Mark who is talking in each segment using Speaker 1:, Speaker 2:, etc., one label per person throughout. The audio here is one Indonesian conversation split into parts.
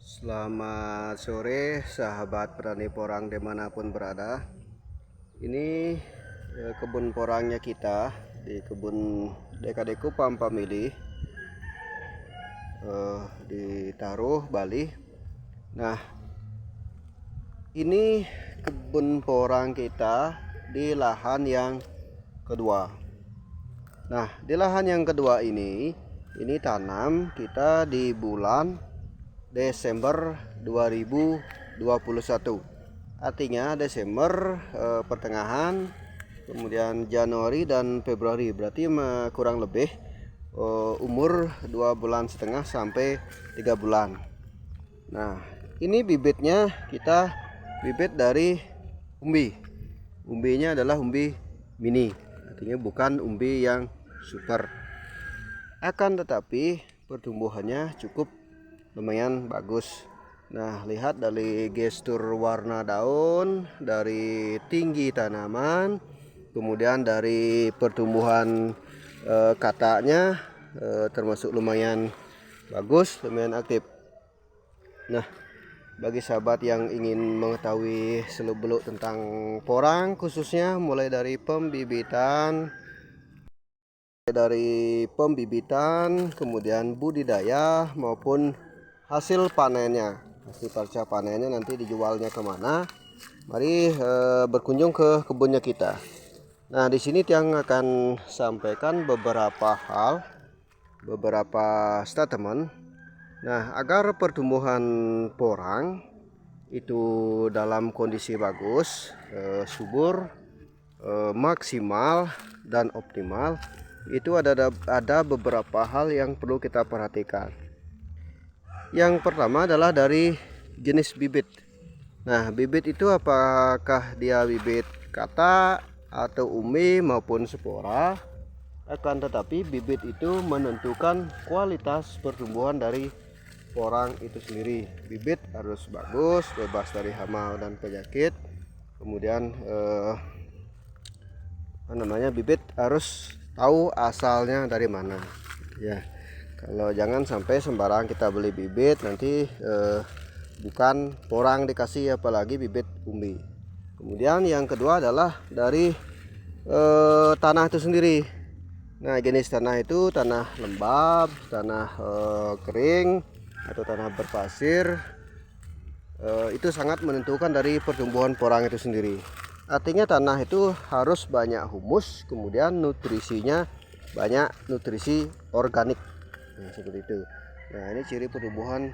Speaker 1: Selamat sore sahabat petani porang dimanapun berada. Ini kebun porangnya kita di kebun Dekadeku Pampamili di Taruh, Bali. Nah, ini kebun porang kita di lahan yang kedua. Nah, di lahan yang kedua ini tanam kita di bulan Desember 2021. Artinya Desember pertengahan, kemudian Januari dan Februari, berarti kurang lebih umur 2,5 bulan sampai 3 bulan. Nah, ini bibitnya kita bibit dari umbi. Umbinya adalah umbi mini, artinya bukan umbi yang super. Akan tetapi pertumbuhannya cukup lumayan bagus. Nah, lihat dari gestur warna daun, dari tinggi tanaman, kemudian dari pertumbuhan katanya termasuk lumayan bagus, lumayan aktif. Nah, bagi sahabat yang ingin mengetahui seluk-beluk tentang porang, khususnya mulai dari pembibitan, kemudian budidaya maupun hasil panennya, hasil pasca panennya nanti dijualnya kemana, mari berkunjung ke kebunnya kita. Nah, di sini Tiang akan sampaikan beberapa hal, beberapa statement. Nah, agar pertumbuhan porang itu dalam kondisi bagus, subur, maksimal dan optimal, itu ada beberapa hal yang perlu kita perhatikan. Yang pertama adalah dari jenis bibit. Nah, bibit itu apakah dia bibit kata atau umbi maupun spora. Akan tetapi bibit itu menentukan kualitas pertumbuhan dari porang itu sendiri. Bibit harus bagus, bebas dari hama dan penyakit. Kemudian bibit harus tahu asalnya dari mana, ya. Kalau jangan sampai sembarang kita beli bibit, nanti bukan porang dikasih, apalagi bibit umbi. Kemudian yang kedua adalah dari tanah itu sendiri. Nah, jenis tanah itu tanah lembab, tanah kering, atau tanah berpasir. Itu sangat menentukan dari pertumbuhan porang itu sendiri. Artinya tanah itu harus banyak humus, kemudian nutrisinya banyak, nutrisi organik. Nah, seperti itu. Nah, ini ciri pertumbuhan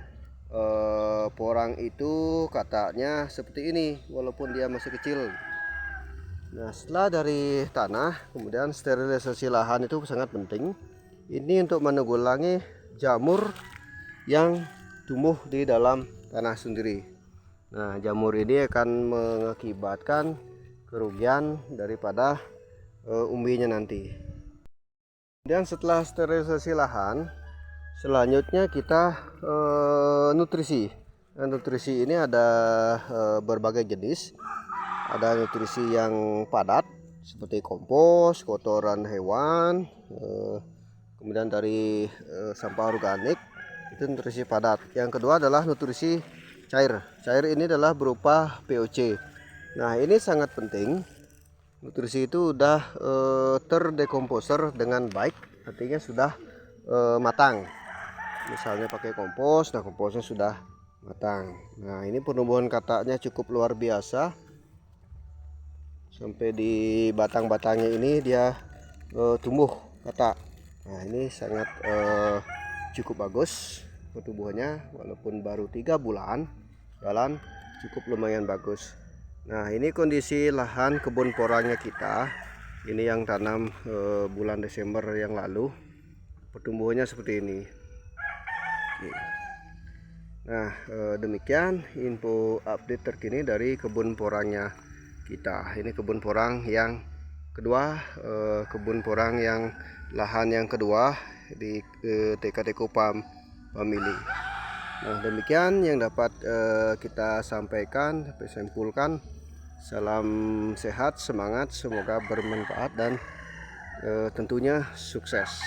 Speaker 1: porang itu katanya seperti ini, walaupun dia masih kecil. Nah, setelah dari tanah, kemudian sterilisasi lahan itu sangat penting. Ini untuk menanggulangi jamur yang tumbuh di dalam tanah sendiri. Nah, jamur ini akan mengakibatkan kerugian daripada umbinya nanti. Kemudian setelah sterilisasi lahan, selanjutnya kita nutrisi. Nah, nutrisi ini ada berbagai jenis. Ada nutrisi yang padat seperti kompos, kotoran hewan, kemudian dari sampah organik, itu nutrisi padat. Yang kedua adalah nutrisi cair. Cair ini adalah berupa POC. Nah, ini sangat penting. Nutrisi itu udah terdekomposer dengan baik, artinya sudah matang. Misalnya pakai kompos, nah komposnya sudah matang. Nah ini penumbuhan kataknya cukup luar biasa. Sampai di batang-batangnya ini dia tumbuh katak. Nah ini sangat cukup bagus pertumbuhannya, walaupun baru 3 bulan jalan, cukup lumayan bagus. Nah ini kondisi lahan kebun porangnya kita. Ini yang tanam bulan Desember yang lalu. Pertumbuhannya seperti ini. Nah demikian info update terkini dari kebun porangnya kita. Ini kebun porang yang kedua, kebun porang yang lahan yang kedua di TKD Kopam Family. Nah demikian yang dapat kita sampaikan, simpulkan. Salam sehat, semangat, semoga bermanfaat dan tentunya sukses.